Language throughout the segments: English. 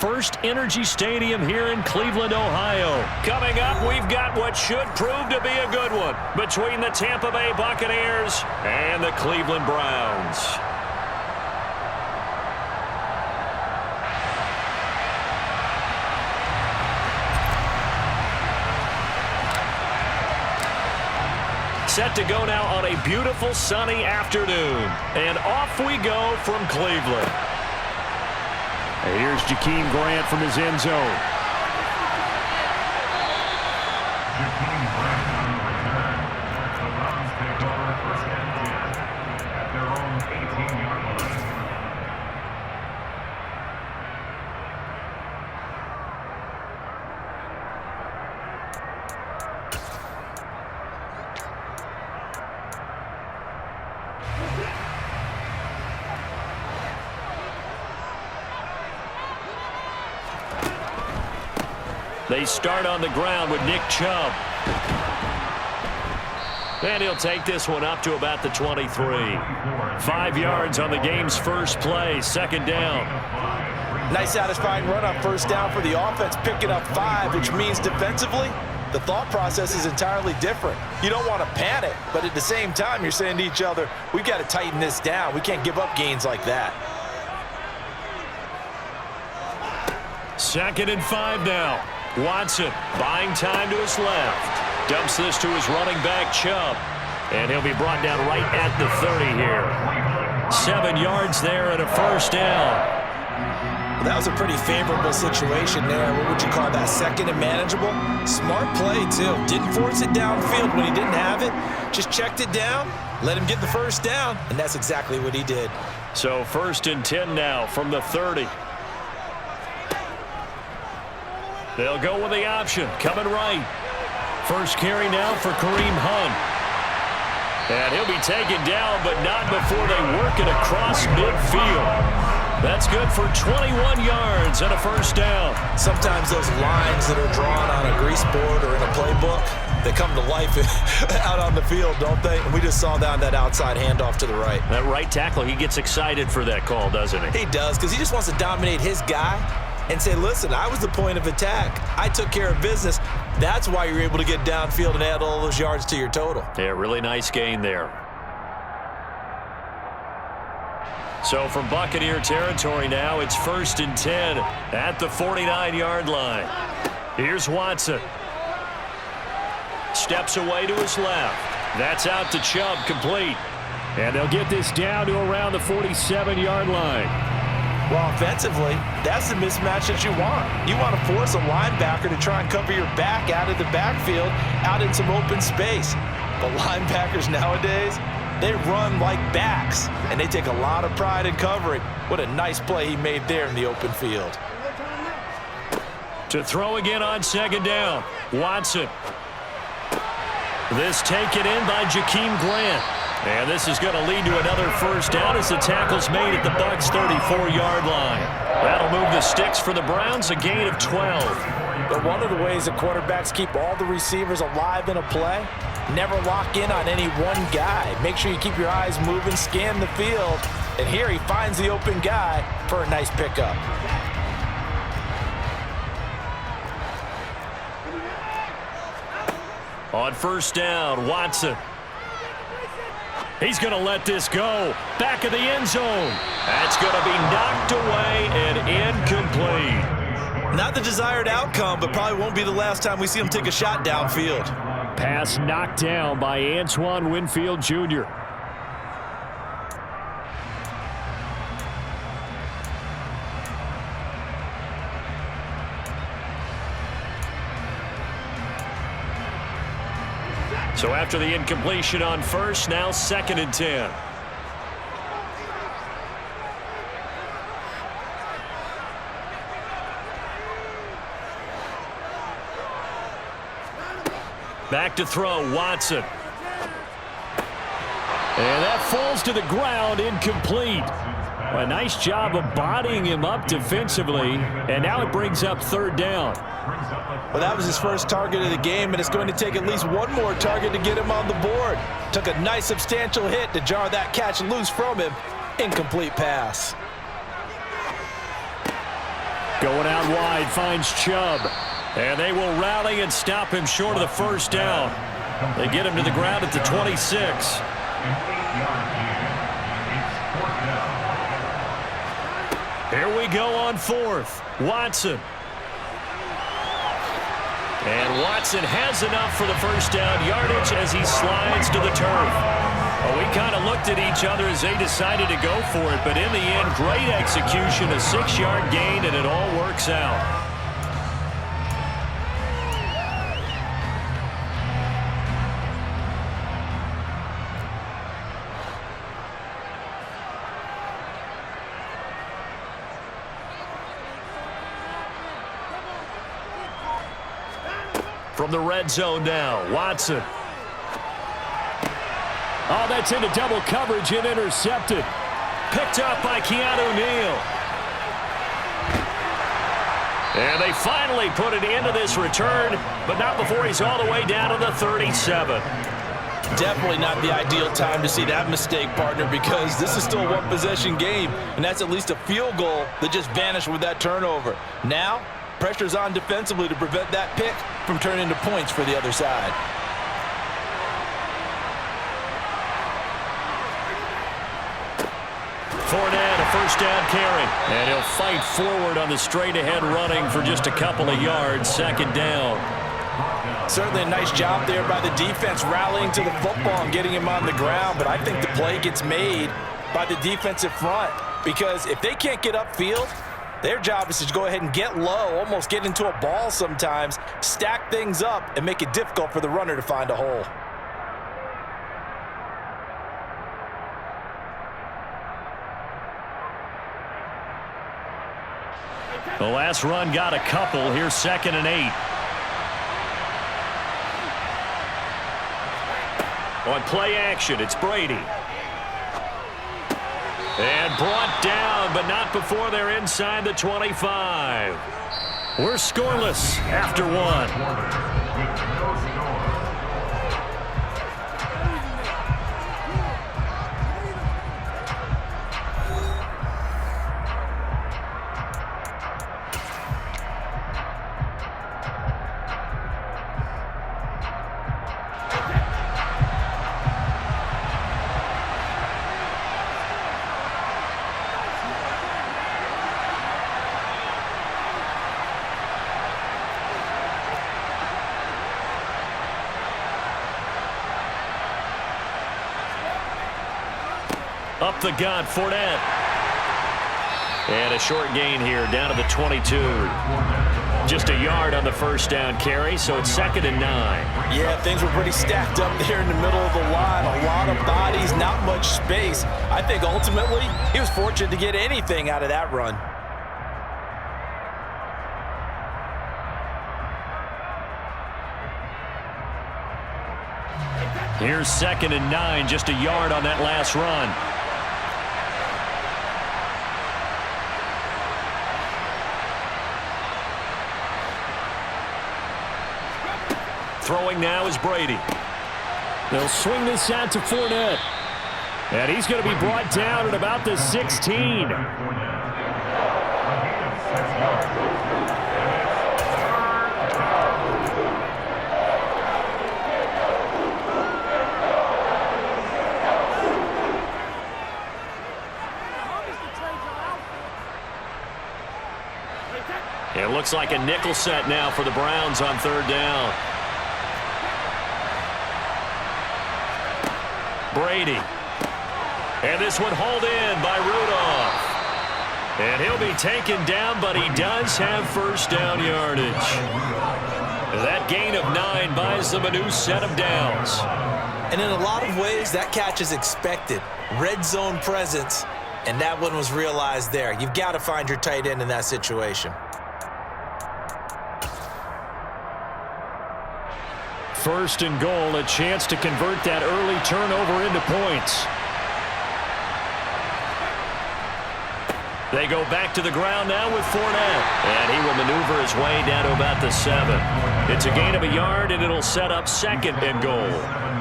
First Energy Stadium here in Cleveland, Ohio. Coming up, we've got what should prove to be a good one between the Tampa Bay Buccaneers and the Cleveland Browns. Set to go now on a beautiful sunny afternoon. And off we go from Cleveland. And here's Jakeem Grant from his end zone. Jakeem Grant on the return. The Browns take over first and 10 at their own 18-yard line. They start on the ground with Nick Chubb. And he'll take this one up to about the 23. 5 yards on the game's first play, second down. Nice satisfying run on first down for the offense, picking up 5, which means defensively, the thought process is entirely different. You don't want to panic, but at the same time, you're saying to each other, we've got to tighten this down. We can't give up gains like that. 2nd and 5 now. Watson buying time to his left. Dumps this to his running back, Chubb. And he'll be brought down right at the 30 here. 7 yards there and a first down. Well, that was a pretty favorable situation there. What would you call that? Second and manageable? Smart play, too. Didn't force it downfield when he didn't have it. Just checked it down, let him get the first down, and that's exactly what he did. So 1st and 10 now from the 30. They'll go with the option, coming right. First carry now for Kareem Hunt. And he'll be taken down, but not before they work it across midfield. That's good for 21 yards and a first down. Sometimes those lines that are drawn on a grease board or in a playbook, they come to life out on the field, don't they? And we just saw that on that outside handoff to the right. That right tackle, he gets excited for that call, doesn't he? He does, because he just wants to dominate his guy and say, listen, I was the point of attack. I took care of business. That's why you're able to get downfield and add all those yards to your total. Yeah, really nice gain there. So from Buccaneer territory now, it's 1st and 10 at the 49-yard line. Here's Watson. Steps away to his left. That's out to Chubb, complete. And they'll get this down to around the 47-yard line. Well, offensively, that's the mismatch that you want. You want to force a linebacker to try and cover your back out of the backfield, out in some open space. But linebackers nowadays, they run like backs, and they take a lot of pride in covering. What a nice play he made there in the open field. To throw again on 2nd down, Watson. This taken in by Jakeem Grant. And this is going to lead to another first down as the tackle's made at the Bucs' 34-yard line. That'll move the sticks for the Browns, a gain of 12. But one of the ways that quarterbacks keep all the receivers alive in a play, never lock in on any one guy. Make sure you keep your eyes moving, scan the field. And here he finds the open guy for a nice pickup. On first down, Watson. He's going to let this go. Back of the end zone. That's going to be knocked away and incomplete. Not the desired outcome, but probably won't be the last time we see him take a shot downfield. Pass knocked down by Antoine Winfield Jr. So after the incompletion on first, now 2nd and 10. Back to throw, Watson. And that falls to the ground, incomplete. A nice job of bodying him up defensively, and now it brings up 3rd down. Well, that was his first target of the game, and it's going to take at least one more target to get him on the board. Took a nice substantial hit to jar that catch loose from him. Incomplete pass. Going out wide, finds Chubb. And they will rally and stop him short of the first down. They get him to the ground at the 26. Here we go on fourth. Watson. And Watson has enough for the first down yardage as he slides to the turf. Well, we kind of looked at each other as they decided to go for it, but in the end, great execution, a 6-yard gain, and it all works out. From the red zone now, Watson. Oh, that's into double coverage and intercepted. Picked up by Keanu Neal. And they finally put an end to this return, but not before he's all the way down to the 37. Definitely not the ideal time to see that mistake, partner, because this is still a one-possession game, and that's at least a field goal that just vanished with that turnover. Now, pressure's on defensively to prevent that pick from turning into points for the other side. Fournette, a first down carry. And he'll fight forward on the straight-ahead running for just a couple of yards, second down. Certainly a nice job there by the defense rallying to the football and getting him on the ground, but I think the play gets made by the defensive front because if they can't get upfield, their job is to go ahead and get low, almost get into a ball sometimes, stack things up, and make it difficult for the runner to find a hole. The last run got a couple. Here's 2nd and 8. On play action, it's Brady. And brought down, but not before they're inside the 25. We're scoreless after one. Up the gut, Fournette. And a short gain here, down to the 22. Just a yard on the first down carry, so it's 2nd and 9. Yeah, things were pretty stacked up there in the middle of the line. A lot of bodies, not much space. I think ultimately he was fortunate to get anything out of that run. Here's 2nd and 9, just a yard on that last run. Throwing now is Brady. They'll swing this out to Fournette. And he's going to be brought down at about the 16. It looks like a nickel set now for the Browns on 3rd down. Brady. And this one hauled in by Rudolph. And he'll be taken down, but he does have first down yardage. That gain of 9 buys them a new set of downs. And in a lot of ways, that catch is expected. Red zone presence, and that one was realized there. You've got to find your tight end in that situation. 1st and goal, a chance to convert that early turnover into points. They go back to the ground now with Fournette. And he will maneuver his way down to about the 7. It's a gain of a yard, and it'll set up 2nd and goal.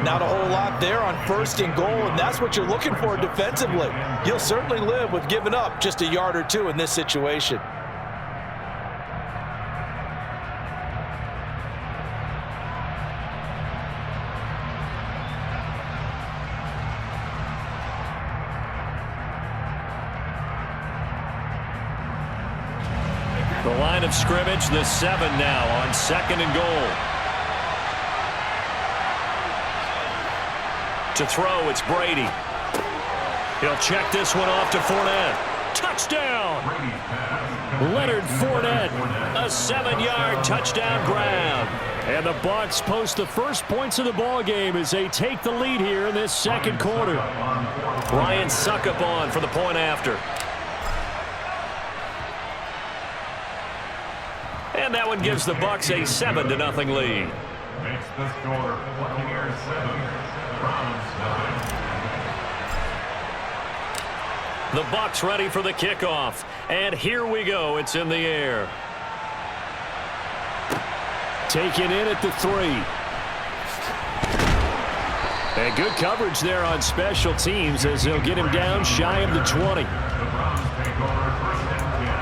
Not a whole lot there on 1st and goal, and that's what you're looking for defensively. You'll certainly live with giving up just a yard or two in this situation. The line of scrimmage, the 7 now on 2nd and goal. To throw, it's Brady. He'll check this one off to Fournette. Touchdown! Leonard Fournette, a 7-yard touchdown grab. And the Bucs post the first points of the ball game as they take the lead here in this second quarter. Ryan Suckup on for the point after. And that one gives the Bucs a 7-0 lead. Makes the score Buccaneers 7, Browns 9. The Bucs ready for the kickoff. And here we go. It's in the air. Taken in at the 3. And good coverage there on special teams as they'll get him down shy of the 20. The Browns take over 1st and 10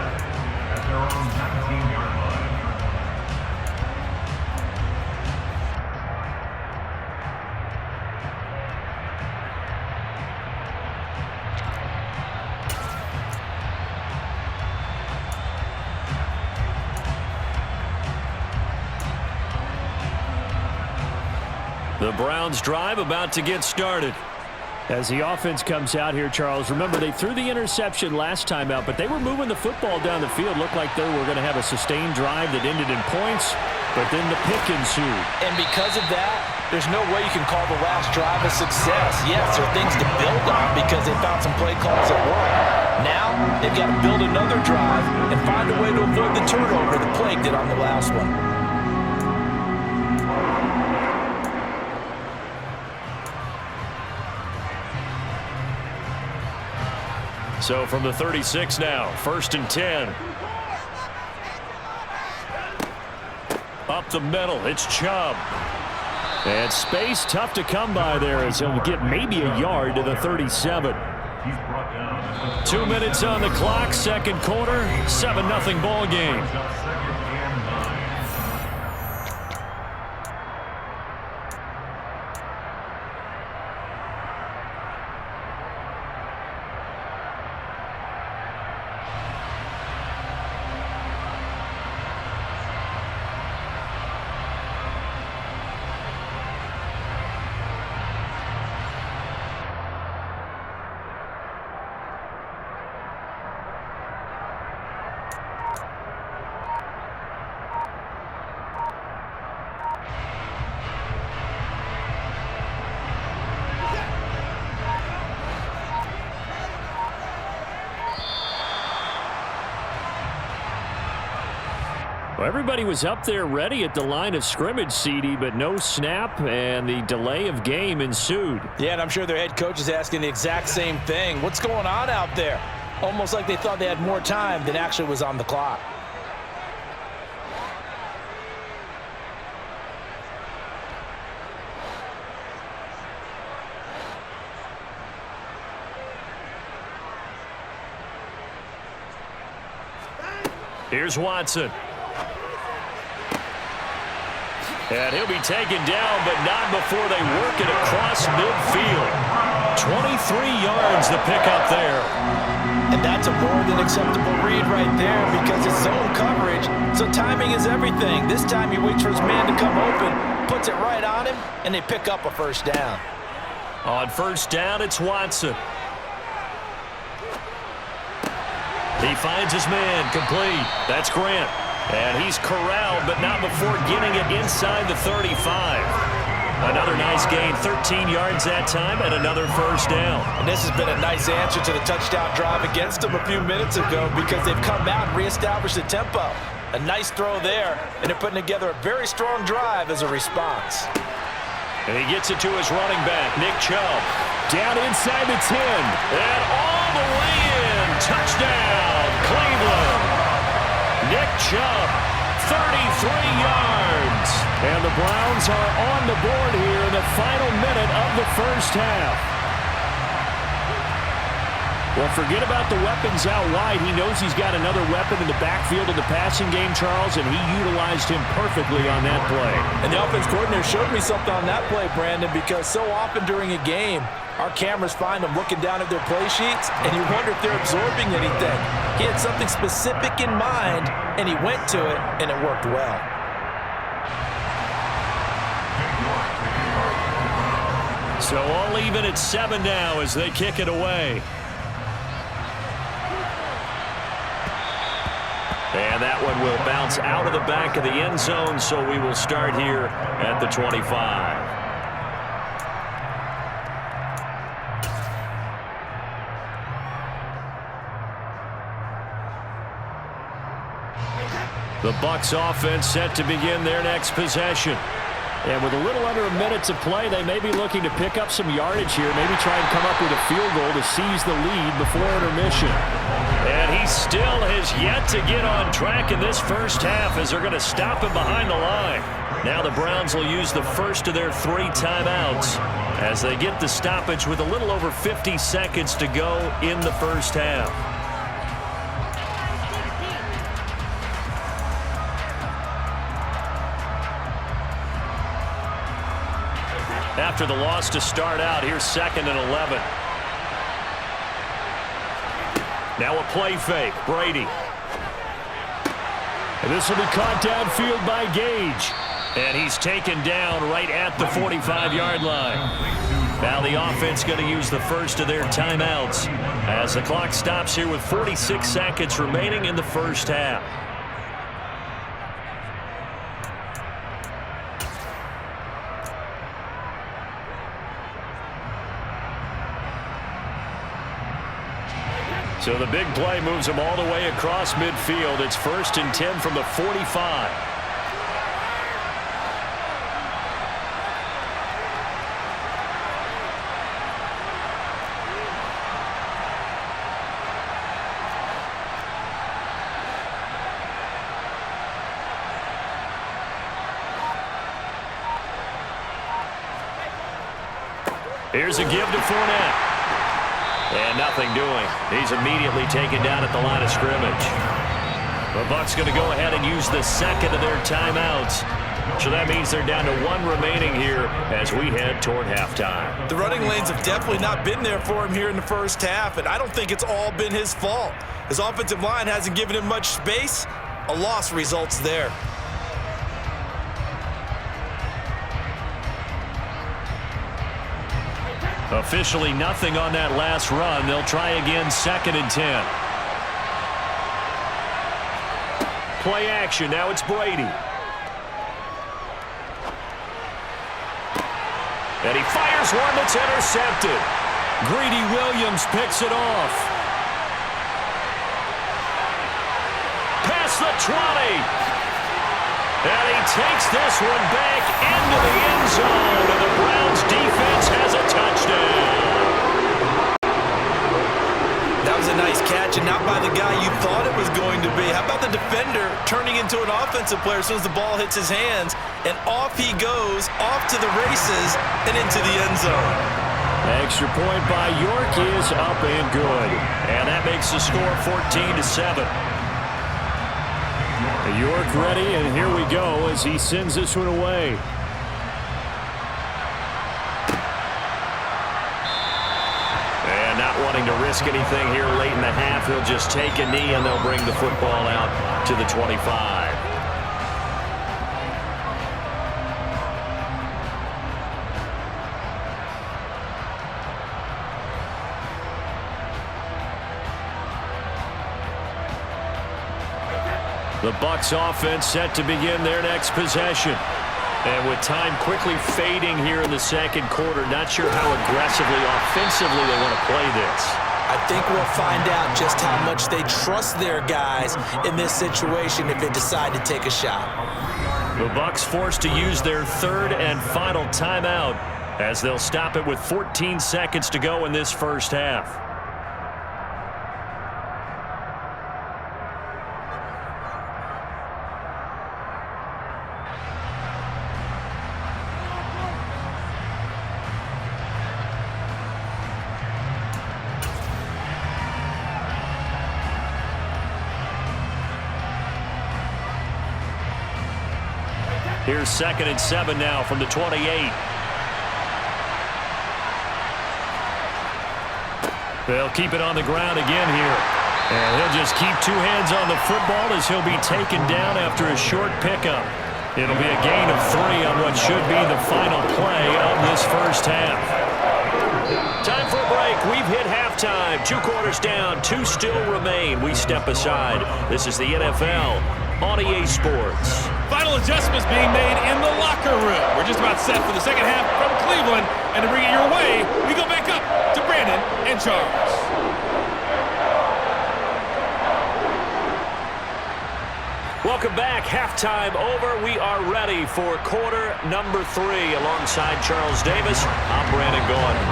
at their own 19-yard line. The Browns drive about to get started. As the offense comes out here, Charles, remember they threw the interception last time out, but they were moving the football down the field. Looked like they were going to have a sustained drive that ended in points, but then the pick ensued. And because of that, there's no way you can call the last drive a success. Yes, there are things to build on because they found some play calls that work. Now, they've got to build another drive and find a way to avoid the turnover the Plague did on the last one. So from the 36 now, 1st and 10. Up the middle, it's Chubb. And space tough to come by there as he'll get maybe a yard to the 37. 2 minutes on the clock, second quarter, 7-0 ball game. Well, everybody was up there ready at the line of scrimmage, CD, but no snap, and the delay of game ensued. Yeah, and I'm sure their head coach is asking the exact same thing. What's going on out there? Almost like they thought they had more time than actually was on the clock. Here's Watson. And he'll be taken down, but not before they work it across midfield. 23 yards the pickup there. And that's a more than acceptable read right there because it's zone coverage, so timing is everything. This time he waits for his man to come open, puts it right on him, and they pick up a first down. On first down, it's Watson. He finds his man, complete. That's Grant. And he's corralled, but not before getting it inside the 35. Another nice gain, 13 yards that time, and another first down. And this has been a nice answer to the touchdown drive against them a few minutes ago because they've come out and reestablished the tempo. A nice throw there, and they're putting together a very strong drive as a response. And he gets it to his running back, Nick Chubb. Down inside the 10. And all the way in. Touchdown, Cleveland. Nick Chubb, 33 yards. And the Browns are on the board here in the final minute of the first half. Well, forget about the weapons out wide. He knows he's got another weapon in the backfield of the passing game, Charles, and he utilized him perfectly on that play. And the offense coordinator showed me something on that play, Brandon, because so often during a game, our cameras find them looking down at their play sheets, and you wonder if they're absorbing anything. He had something specific in mind, and he went to it, and it worked well. So all even at 7 now as they kick it away. And that one will bounce out of the back of the end zone, so we will start here at the 25. The Bucs offense set to begin their next possession. And with a little under a minute to play, they may be looking to pick up some yardage here, maybe try and come up with a field goal to seize the lead before intermission. And he still has yet to get on track in this first half as they're going to stop him behind the line. Now the Browns will use the first of their 3 timeouts as they get the stoppage with a little over 50 seconds to go in the first half. After the loss to start out, here's 2nd and 11. Now a play fake. Brady. And this will be caught downfield by Gage. And he's taken down right at the 45-yard line. Now the offense going to use the first of their timeouts as the clock stops here with 46 seconds remaining in the first half. So the big play moves him all the way across midfield. It's 1st and 10 from the 45. Here's a give to Fournette. And nothing doing. He's immediately taken down at the line of scrimmage. The Bucs going to go ahead and use the second of their timeouts. So that means they're down to 1 remaining here as we head toward halftime. The running lanes have definitely not been there for him here in the first half, and I don't think it's all been his fault. His offensive line hasn't given him much space. A loss results there. Officially nothing on that last run. They'll try again 2nd and 10. Play action. Now it's Brady. And he fires one that's intercepted. Greedy Williams picks it off. Past the 20. And he takes this one back into the end zone, and the Browns defense has a touchdown. That was a nice catch, and not by the guy you thought it was going to be. How about the defender turning into an offensive player as soon as the ball hits his hands, and off he goes, off to the races, and into the end zone. Extra point by York is up and good. And that makes the score 14-7. York ready, and here we go as he sends this one away. And not wanting to risk anything here late in the half, he'll just take a knee, and they'll bring the football out to the 25. The Bucs offense set to begin their next possession. And with time quickly fading here in the second quarter, not sure how aggressively, offensively they want to play this. I think we'll find out just how much they trust their guys in this situation if they decide to take a shot. The Bucs forced to use their 3rd and final timeout as they'll stop it with 14 seconds to go in this first half. Here's 2nd and 7 now from the 28. They'll keep it on the ground again here. And he'll just keep two hands on the football as he'll be taken down after a short pickup. It'll be a gain of 3 on what should be the final play of this first half. Time for a break. We've hit halftime. 2 quarters down. 2 still remain. We step aside. This is the NFL on EA Sports. Final adjustments being made in the locker room. We're just about set for the second half from Cleveland. And to bring it your way, we go back up to Brandon and Charles. Welcome back. Halftime over. We are ready for quarter number 3. Alongside Charles Davis, I'm Brandon Gaudin.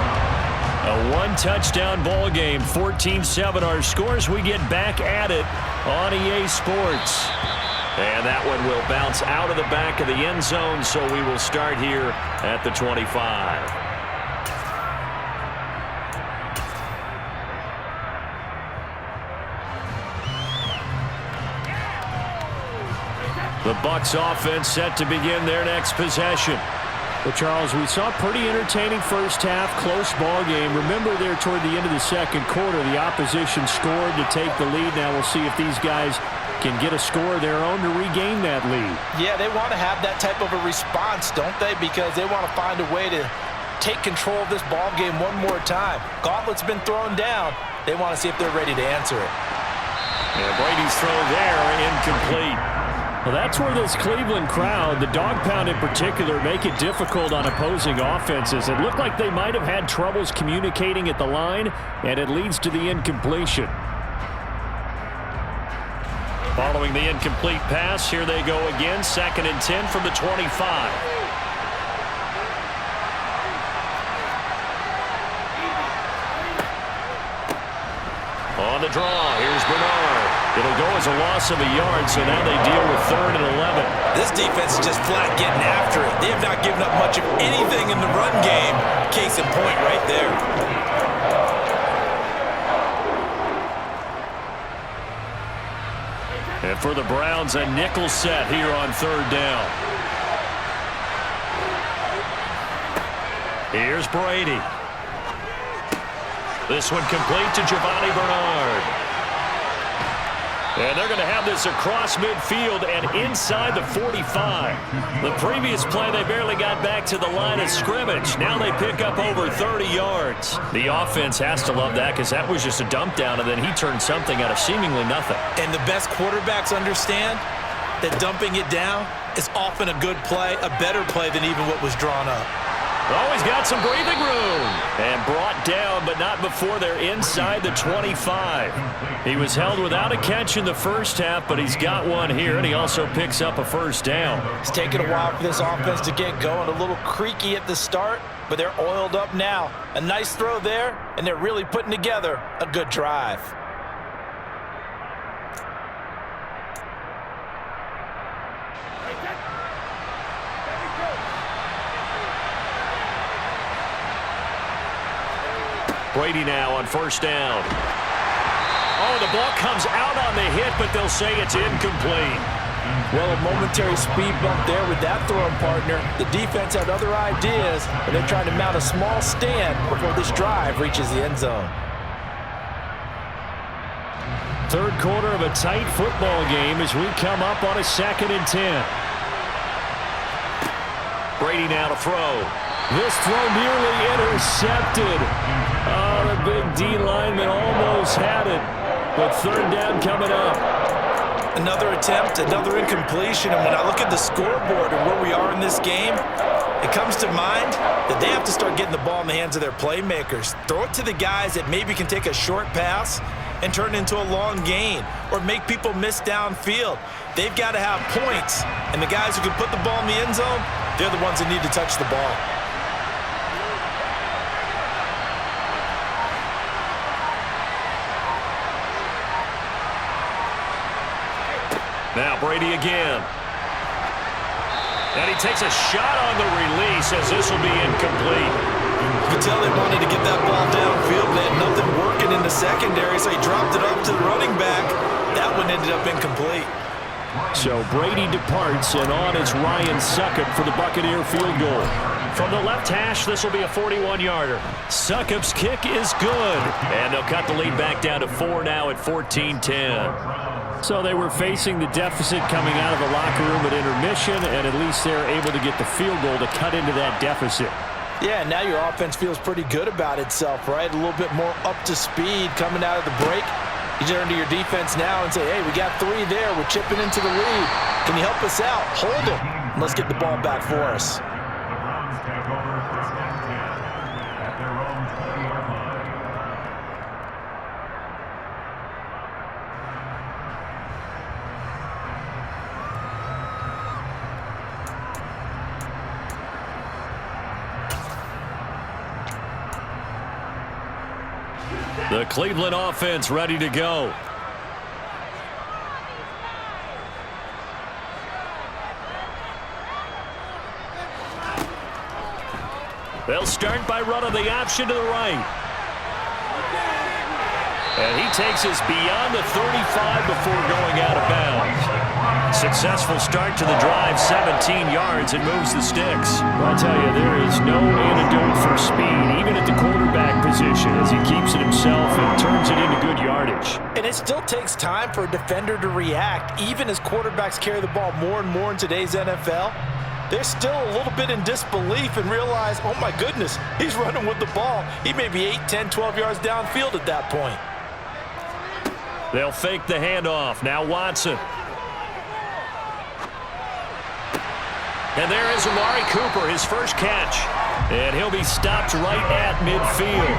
A 1-touchdown ball game, 14-7 our scores. We get back at it on EA Sports. And that one will bounce out of the back of the end zone, so we will start here at the 25. The Bucs offense set to begin their next possession. Well, Charles, we saw a pretty entertaining first half, close ball game. Remember there toward the end of the second quarter, the opposition scored to take the lead. Now we'll see if these guys can get a score of their own to regain that lead. Yeah, they want to have that type of a response, don't they? Because they want to find a way to take control of this ball game one more time. Gauntlet's been thrown down. They want to see if they're ready to answer it. And Brady's throw there, incomplete. Well, that's where this Cleveland crowd, the dog pound in particular, make it difficult on opposing offenses. It looked like they might have had troubles communicating at the line, and it leads to the incompletion. Following the incomplete pass, here they go again, 2nd and 10 from the 25. On the draw, here's Bernard. It'll go as a loss of a yard, so now they deal with 3rd and 11. This defense is just flat getting after it. They have not given up much of anything in the run game. Case in point right there. And for the Browns, a nickel set here on 3rd down. Here's Brady. This one complete to Giovanni Bernard. And they're going to have this across midfield and inside the 45. The previous play, they barely got back to the line of scrimmage. Now they pick up over 30 yards. The offense has to love that because that was just a dump down, and then he turned something out of seemingly nothing. And the best quarterbacks understand that dumping it down is often a good play, a better play than even what was drawn up. Oh, he's got some breathing room. And brought down, but not before they're inside the 25. He was held without a catch in the first half, but he's got one here, and he also picks up a first down. It's taken a while for this offense to get going. A little creaky at the start, but they're oiled up now. A nice throw there, and they're really putting together a good drive. Brady now on 1st down. Oh, the ball comes out on the hit, but they'll say it's incomplete. Well, a momentary speed bump there with that throwing partner. The defense had other ideas, and they're trying to mount a small stand before this drive reaches the end zone. 3rd quarter of a tight football game as we come up on a 2nd and 10. Brady now to throw. This throw nearly intercepted. Oh, the big D lineman almost had it. But 3rd down coming up. Another attempt, another incompletion. And when I look at the scoreboard and where we are in this game, it comes to mind that they have to start getting the ball in the hands of their playmakers. Throw it to the guys that maybe can take a short pass and turn it into a long gain or make people miss downfield. They've got to have points. And the guys who can put the ball in the end zone, they're the ones that need to touch the ball. Now Brady again. And he takes a shot on the release as this will be incomplete. You could tell they wanted to get that ball downfield. They had nothing working in the secondary, so he dropped it up to the running back. That one ended up incomplete. So Brady departs, and on is Ryan Succop for the Buccaneer field goal. From the left hash, this will be a 41-yarder. Succop's kick is good. And they'll cut the lead back down to 4 now at 14-10. So they were facing the deficit coming out of the locker room at intermission, and at least they're able to get the field goal to cut into that deficit. Yeah, now your offense feels pretty good about itself, right? A little bit more up to speed coming out of the break. You turn to your defense now and say, hey, we got 3 there. We're chipping into the lead. Can you help us out? Hold them. Let's get the ball back for us. The Browns take over first and 10 at their own 20-yard line. The Cleveland offense ready to go. They'll start by running the option to the right. And he takes us beyond the 35 before going out of bounds. Successful start to the drive, 17 yards, and moves the sticks. Well, I tell you, there is no antidote for speed, even at the quarterback position, as he keeps it himself and turns it into good yardage. And it still takes time for a defender to react, even as quarterbacks carry the ball more and more in today's NFL. They're still a little bit in disbelief and realize, oh my goodness, he's running with the ball. He may be 8, 10, 12 yards downfield at that point. They'll fake the handoff. Now Watson. And there is Amari Cooper, his first catch. And he'll be stopped right at midfield.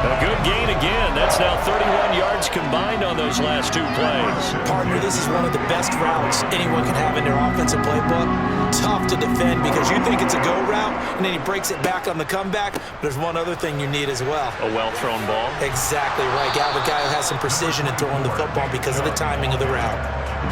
A good gain again. That's now 31 yards combined on those last 2 plays. Partner, this is one of the best routes anyone can have in their offensive playbook. Tough to defend because you think it's a go route, and then he breaks it back on the comeback. There's one other thing you need as well. A well-thrown ball. Exactly right. You have a guy who has some precision in throwing the football because of the timing of the route.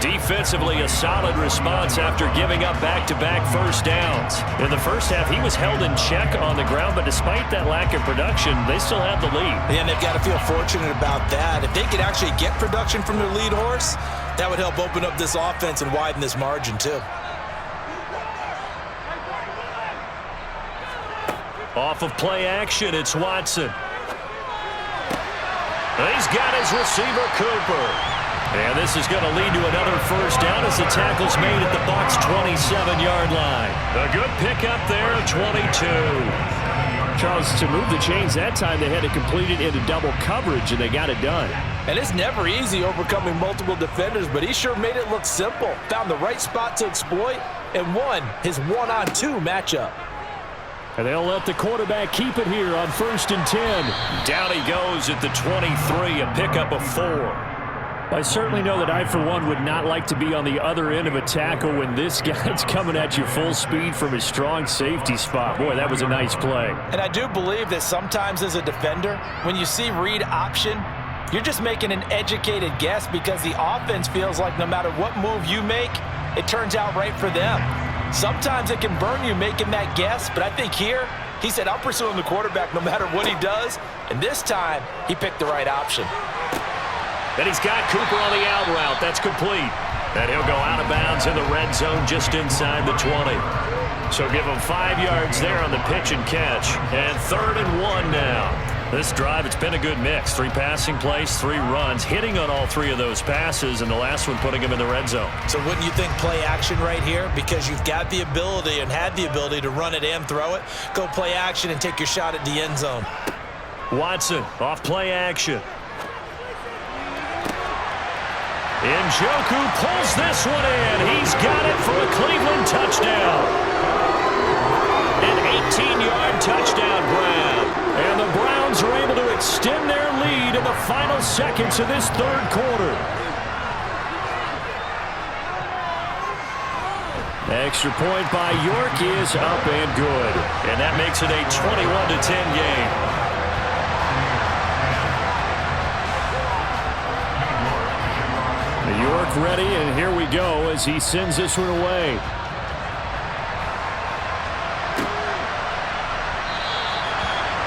Defensively, a solid response after giving up back-to-back first downs. In the first half, he was held in check on the ground, but despite that lack of production, they still have the lead. And they've got to feel fortunate about that. If they could actually get production from their lead horse, that would help open up this offense and widen this margin, too. Off of play action, it's Watson. He's got his receiver, Cooper. And this is going to lead to another first down as the tackle's made at the Bucs' 27-yard line. A good pickup there, 22. Charles, to move the chains that time, they had to complete it into double coverage, and they got it done. And it's never easy overcoming multiple defenders, but he sure made it look simple. Found the right spot to exploit and won his 1-on-2 matchup. And they'll let the quarterback keep it here on 1st and 10. Down he goes at the 23, a pickup of 4. I certainly know that I, for one, would not like to be on the other end of a tackle when this guy's coming at you full speed from his strong safety spot. Boy, that was a nice play. And I do believe that sometimes as a defender, when you see read option, you're just making an educated guess because the offense feels like no matter what move you make, it turns out right for them. Sometimes it can burn you making that guess, but I think here, he said, I'm pursuing the quarterback no matter what he does, and this time, he picked the right option. And he's got Cooper on the out route. That's complete. And he'll go out of bounds in the red zone just inside the 20. So give him 5 yards there on the pitch and catch. And 3rd and 1 now. This drive, it's been a good mix. 3 passing plays, 3 runs, hitting on all 3 of those passes, and the last one putting him in the red zone. So wouldn't you think play action right here? Because you've got the ability and had the ability to run it and throw it. Go play action and take your shot at the end zone. Watson off play action. Njoku pulls this one in. He's got it for a Cleveland touchdown. An 18-yard touchdown grab. And the Browns are able to extend their lead in the final seconds of this 3rd quarter. Extra point by York is up and good. And that makes it a 21-10 game. York ready, and here we go as he sends this one away.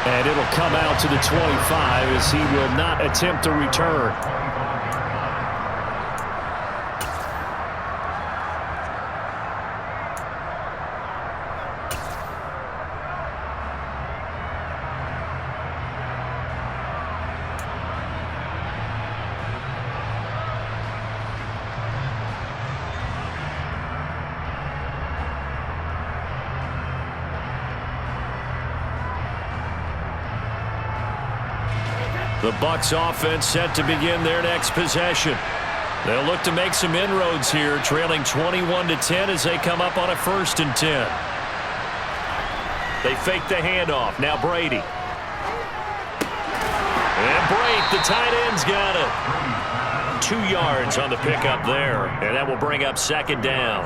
And it'll come out to the 25 as he will not attempt a return. The Bucs offense set to begin their next possession. They'll look to make some inroads here, trailing 21-10 as they come up on a 1st and 10. They fake the handoff. Now Brady. And Brate, the tight end's got it. 2 yards on the pickup there, and that will bring up 2nd down.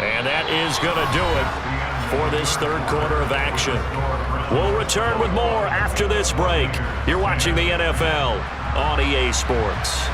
And that is going to do it for this 3rd quarter of action. We'll return with more after this break. You're watching the NFL on EA Sports.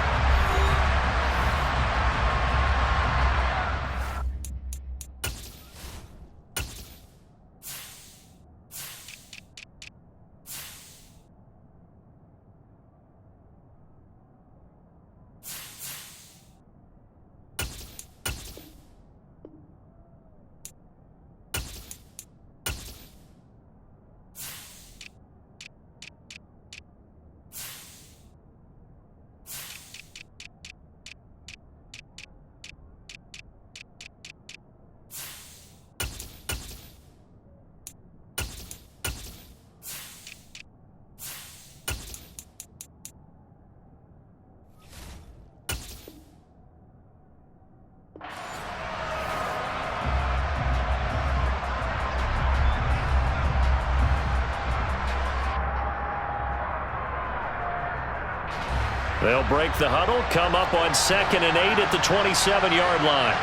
They'll break the huddle, come up on 2nd and 8 at the 27-yard line.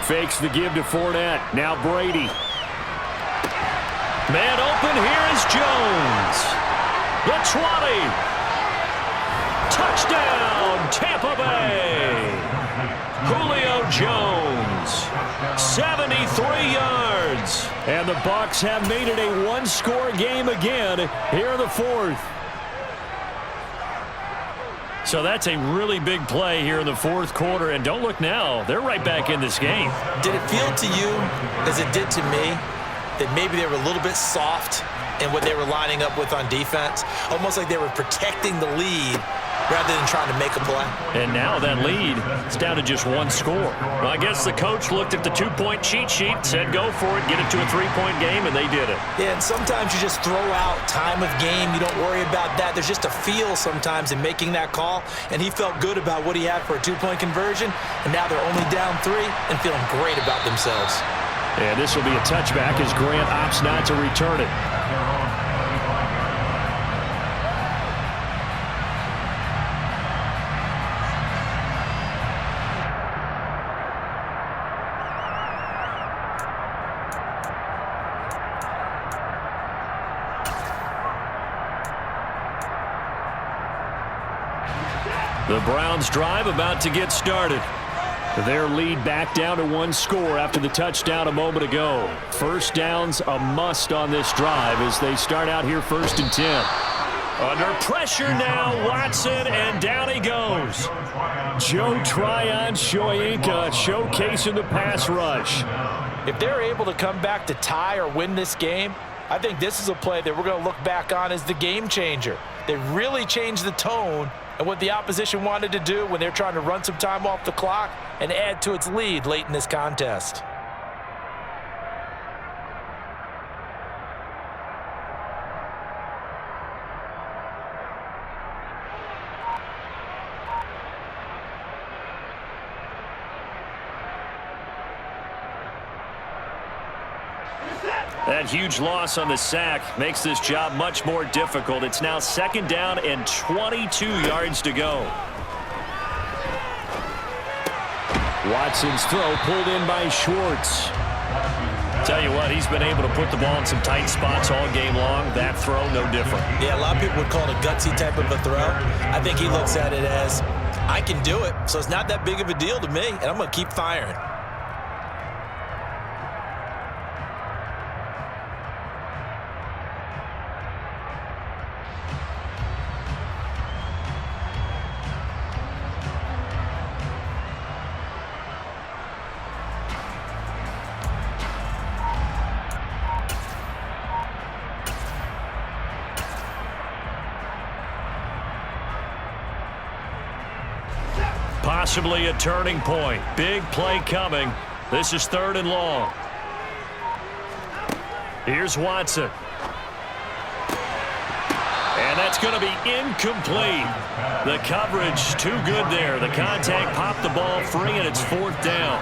Fakes the give to Fournette. Now Brady. Man open, here is Jones. The 20. Touchdown, Tampa Bay. Julio Jones. 73 yards. And the Bucs have made it a one-score game again here in the 4th. So that's a really big play here in the 4th quarter. And don't look now, they're right back in this game. Did it feel to you, as it did to me, that maybe they were a little bit soft in what they were lining up with on defense? Almost like they were protecting the lead rather than trying to make a play. And now that lead is down to just 1 score. Well, I guess the coach looked at the 2-point cheat sheet, said go for it, get it to a 3-point game, and they did it. Yeah, and sometimes you just throw out time of game. You don't worry about that. There's just a feel sometimes in making that call, and he felt good about what he had for a 2-point conversion, and now they're only down 3 and feeling great about themselves. And this will be a touchback as Grant opts not to return it. The Browns drive about to get started. Their lead back down to 1 score after the touchdown a moment ago. 1st down's a must on this drive as they start out here 1st and 10. Under pressure now, Watson, and down he goes. Joe Tryon-Shoyinka showcasing the pass rush. If they're able to come back to tie or win this game, I think this is a play that we're going to look back on as the game changer. They really changed the tone and what the opposition wanted to do when they're trying to run some time off the clock and add to its lead late in this contest. That huge loss on the sack makes this job much more difficult. It's now 2nd down and 22 yards to go. Watson's throw pulled in by Schwartz. Tell you what, he's been able to put the ball in some tight spots all game long. That throw, no different. Yeah, a lot of people would call it a gutsy type of a throw. I think he looks at it as, I can do it, so it's not that big of a deal to me, and I'm going to keep firing. Possibly a turning point. Big play coming. This is 3rd and long. Here's Watson. And that's going to be incomplete. The coverage too good there. The contact popped the ball free, and it's 4th down.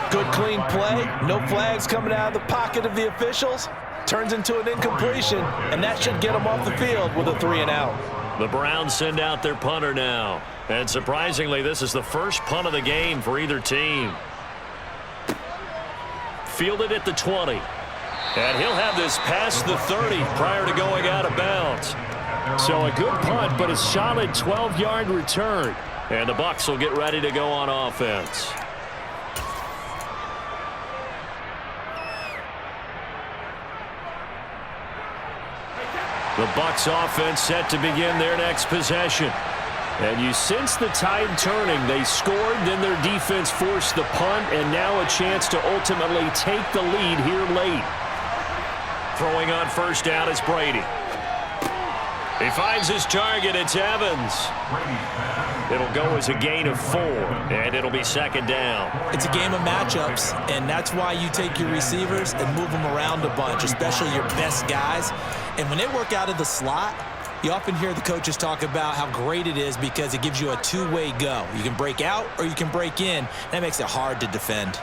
Good clean play. No flags coming out of the pocket of the officials. Turns into an incompletion, and that should get them off the field with a 3-and-out. The Browns send out their punter now. And surprisingly, this is the first punt of the game for either team. Fielded at the 20. And he'll have this past the 30 prior to going out of bounds. So a good punt, but a solid 12-yard return. And the Bucs will get ready to go on offense. The Bucs offense set to begin their next possession. And you sense the tide turning. They scored, then their defense forced the punt, and now a chance to ultimately take the lead here late. Throwing on 1st down is Brady. He finds his target. It's Evans. It'll go as a gain of 4, and it'll be 2nd down. It's a game of matchups, and that's why you take your receivers and move them around a bunch, especially your best guys. And when they work out of the slot, you often hear the coaches talk about how great it is because it gives you a two-way go. You can break out or you can break in. That makes it hard to defend.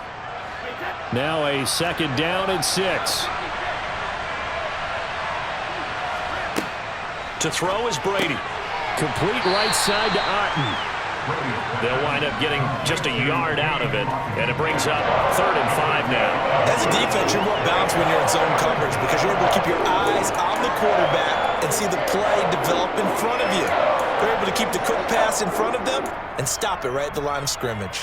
Now a 2nd down and 6. To throw is Brady. Complete right side to Otten. They'll wind up getting just a yard out of it, and it brings up 3rd and 5 now. As a defense, you're more balanced when you're in zone coverage because you're able to keep your eyes on the quarterback and see the play develop in front of you. They're able to keep the quick pass in front of them and stop it right at the line of scrimmage.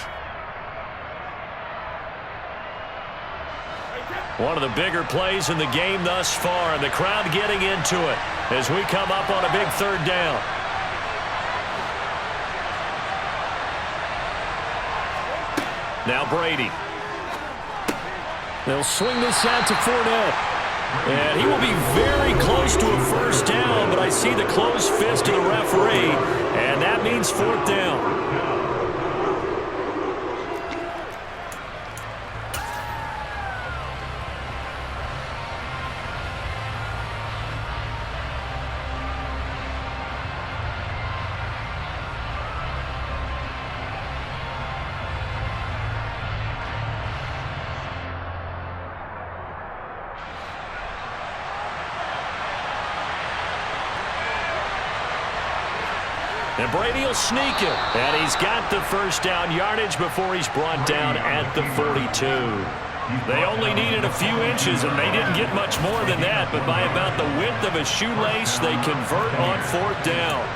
One of the bigger plays in the game thus far, and the crowd getting into it as we come up on a big 3rd down. Now Brady. They'll swing this out to Fournette. And he will be very close to a 1st down, but I see the closed fist of the referee, and that means 4th down. And Brady will sneak it. And he's got the 1st down yardage before he's brought down at the 42. They only needed a few inches, and they didn't get much more than that. But by about the width of a shoelace, they convert on 4th down.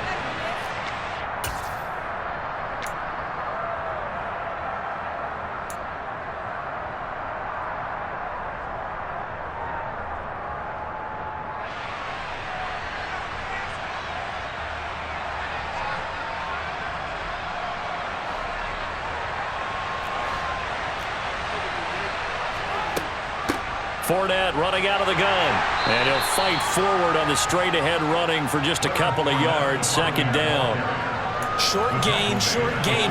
Fournette running out of the gun. And he'll fight forward on the straight-ahead running for just a couple of yards. 2nd down. Short gain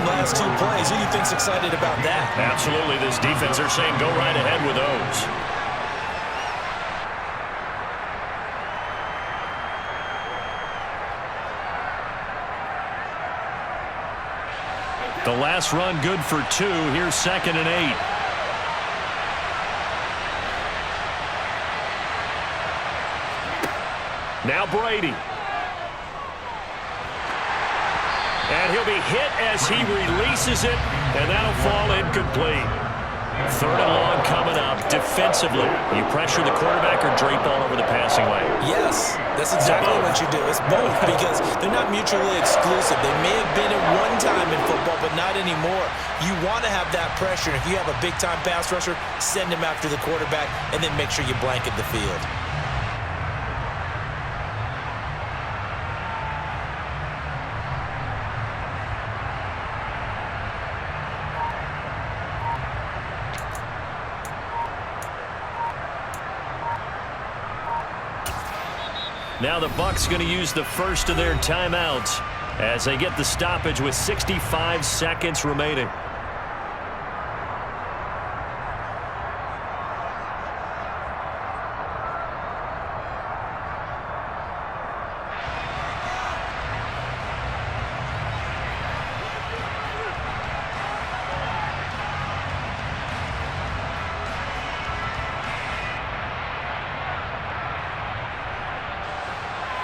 last 2 plays. Who do you think's excited about that? Absolutely. This defense, they're saying go right ahead with those. The last run good for 2. Here's 2nd and 8. Now Brady. And he'll be hit as he releases it, and that'll fall incomplete. 3rd and long coming up. Defensively, you pressure the quarterback or drape all over the passing lane? Yes, that's exactly what you do. It's both because they're not mutually exclusive. They may have been at one time in football, but not anymore. You want to have that pressure. If you have a big-time pass rusher, send him after the quarterback, and then make sure you blanket the field. Now the Bucs going to use the first of their timeouts. as they get the stoppage with 65 seconds remaining.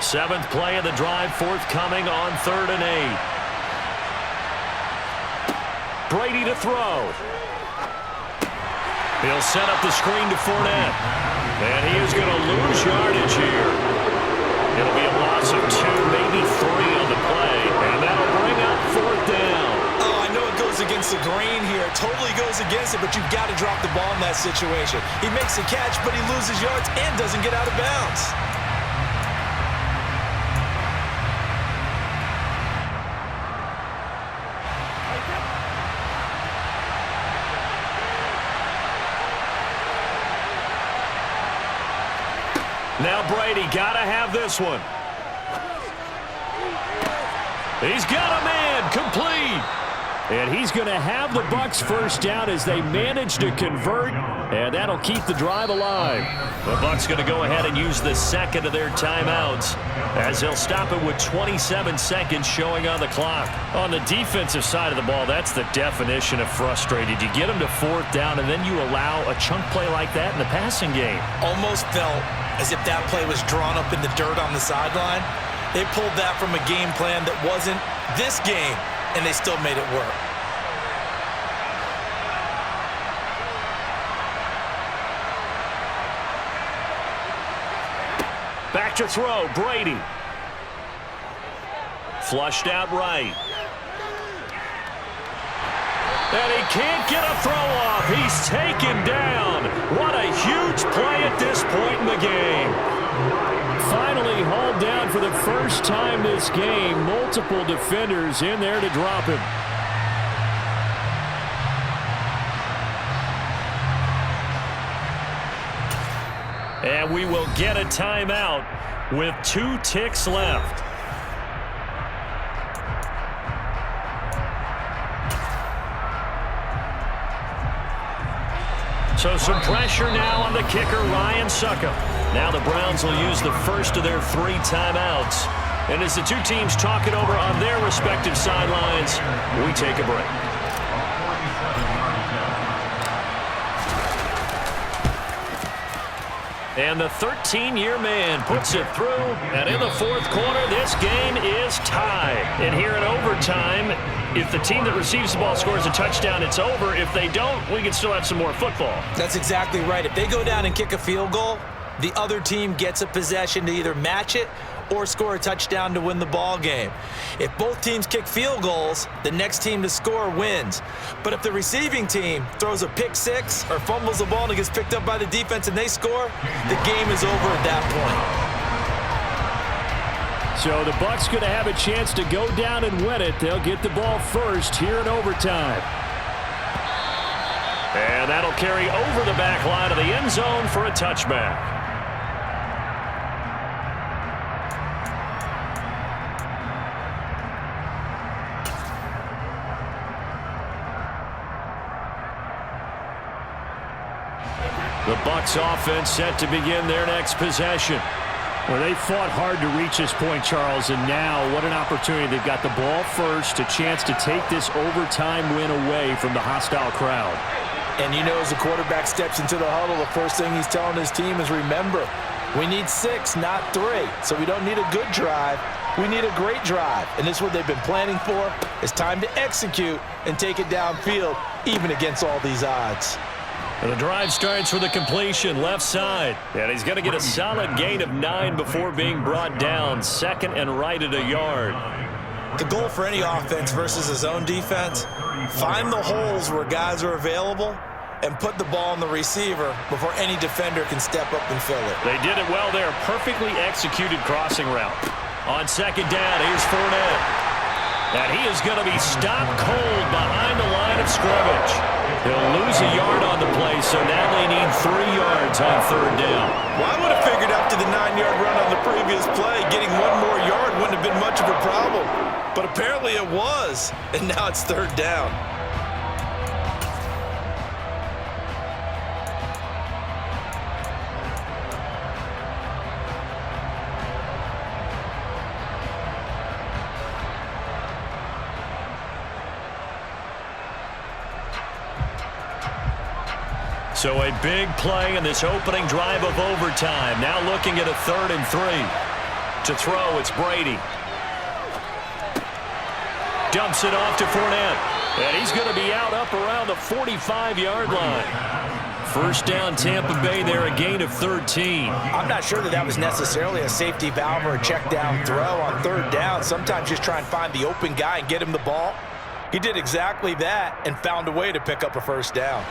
Seventh play of the drive forthcoming on 3rd and 8. Brady to throw. He'll set up the screen to Fournette. And he is going to lose yardage here. It'll be a loss of 2, maybe 3 on the play. And that'll bring up 4th down. Oh, I know it goes against the grain here. It totally goes against it, but you've got to drop the ball in that situation. He makes the catch, but he loses yards and doesn't get out of bounds. Now Brady got to have this one. He's got a man, complete. And he's going to have the Bucs first down as they manage to convert, and that'll keep the drive alive. The Bucs going to go ahead and use the second of their timeouts as they'll stop it with 27 seconds showing on the clock. On the defensive side of the ball, that's the definition of frustrated. You get them to 4th down, and then you allow a chunk play like that in the passing game. Almost felt as if that play was drawn up in the dirt on the sideline. They pulled that from a game plan that wasn't this game, and they still made it work. Back to throw, Brady. Flushed out right. And he can't get a throw off. He's taken down. What a huge play at this point in the game. Finally hauled down for the first time this game. Multiple defenders in there to drop him. And we will get a timeout with 2 ticks left. So some pressure now on the kicker, Ryan Succop. Now the Browns will use the first of their 3 timeouts. And as the two teams talk it over on their respective sidelines, we take a break. And the 13-year man puts it through. And in the 4th quarter, this game is tied. And here in overtime, if the team that receives the ball scores a touchdown, it's over. If they don't, we can still have some more football. That's exactly right. If they go down and kick a field goal, the other team gets a possession to either match it or score a touchdown to win the ball game. If both teams kick field goals, the next team to score wins. But if the receiving team throws a pick six or fumbles the ball and it gets picked up by the defense and they score, the game is over at that point. So the Bucs going to have a chance to go down and win it. They'll get the ball first here in overtime. And that'll carry over the back line of the end zone for a touchback. The Bucs offense set to begin their next possession. Well, they fought hard to reach this point, Charles, and now what an opportunity. They've got the ball first, a chance to take this overtime win away from the hostile crowd. And you know, as the quarterback steps into the huddle, the first thing he's telling his team is, remember, we need 6, not 3. So we don't need a good drive. We need a great drive. And this is what they've been planning for. It's time to execute and take it downfield, even against all these odds. And the drive starts with a completion left side. And he's going to get a solid gain of 9 before being brought down. 2nd and right at a yard. The goal for any offense versus his own defense, find the holes where guys are available and put the ball on the receiver before any defender can step up and fill it. They did it well there. Perfectly executed crossing route. On 2nd down, here's Fournette. And he is going to be stopped cold behind the line of scrimmage. He'll lose a yard on the play, so now they need 3 yards on third down. Well, I would have figured after the 9-yard run on the previous play, getting 1 more yard wouldn't have been much of a problem. But apparently it was, and now it's third down. So a big play in this opening drive of overtime. Now looking at a 3rd and 3. To throw, it's Brady. Dumps it off to Fournette. And he's going to be out up around the 45-yard line. First down, Tampa Bay there, a gain of 13. I'm not sure that was necessarily a safety valve or a check down throw on third down. Sometimes just try and find the open guy and get him the ball. He did exactly that and found a way to pick up a first down.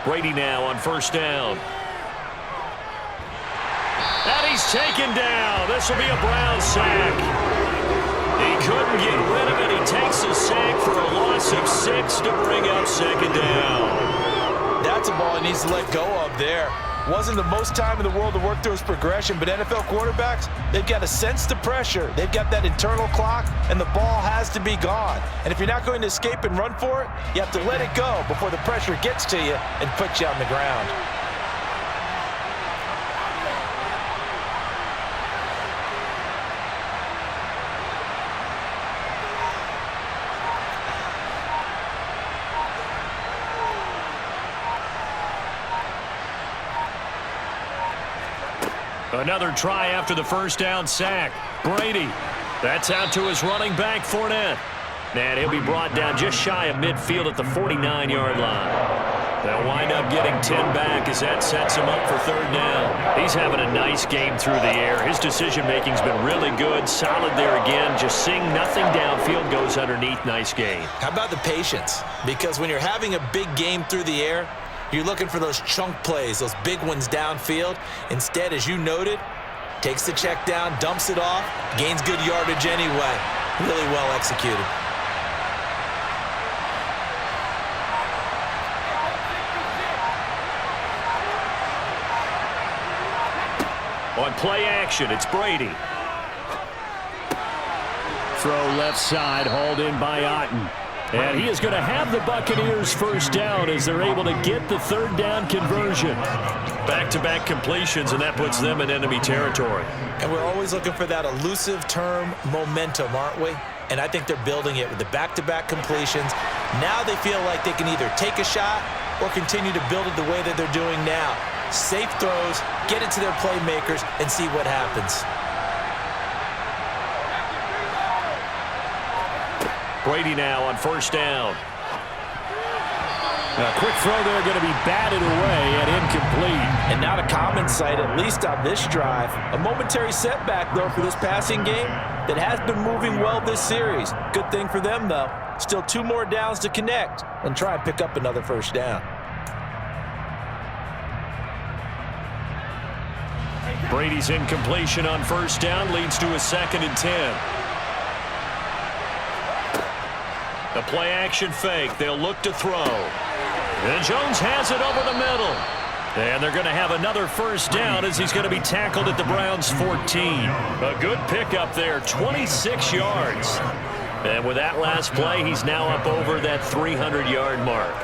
Brady now on first down. And he's taken down. This will be a Brown sack. He couldn't get rid of it. He takes a sack for a loss of 6 to bring up second down. That's a ball he needs to let go of there. Wasn't the most time in the world to work through his progression, but NFL quarterbacks, they've got to sense the pressure. They've got that internal clock, and the ball has to be gone. And if you're not going to escape and run for it, you have to let it go before the pressure gets to you and puts you on the ground. Another try after the first down sack. Brady. That's out to his running back, Fournette. And he'll be brought down just shy of midfield at the 49-yard line. They'll wind up getting 10 back as that sets him up for third down. He's having a nice game through the air. His decision-making's been really good. Solid there again. Just seeing nothing downfield, goes underneath. Nice game. How about the patience? Because when you're having a big game through the air, you're looking for those chunk plays, those big ones downfield. Instead, as you noted, takes the check down, dumps it off, gains good yardage anyway. Really well executed. On play action, it's Brady. Throw left side, hauled in by Otten. And he is going to have the Buccaneers first down as they're able to get the third down conversion. Back-to-back completions, and that puts them in enemy territory. And we're always looking for that elusive term momentum, aren't we? And I think they're building it with the back-to-back completions. Now they feel like they can either take a shot or continue to build it the way that they're doing now. Safe throws, get it to their playmakers, and see what happens. Brady now on first down. A quick throw there, going to be batted away and incomplete. And not a common sight, at least on this drive. A momentary setback, though, for this passing game that has been moving well this series. Good thing for them, though. Still 2 more downs to connect and try and pick up another first down. Brady's incompletion on first down leads to a 2nd and 10. The play action fake. They'll look to throw. And Jones has it over the middle. And they're going to have another first down as he's going to be tackled at the Browns' 14. A good pickup there, 26 yards. And with that last play, he's now up over that 300-yard mark.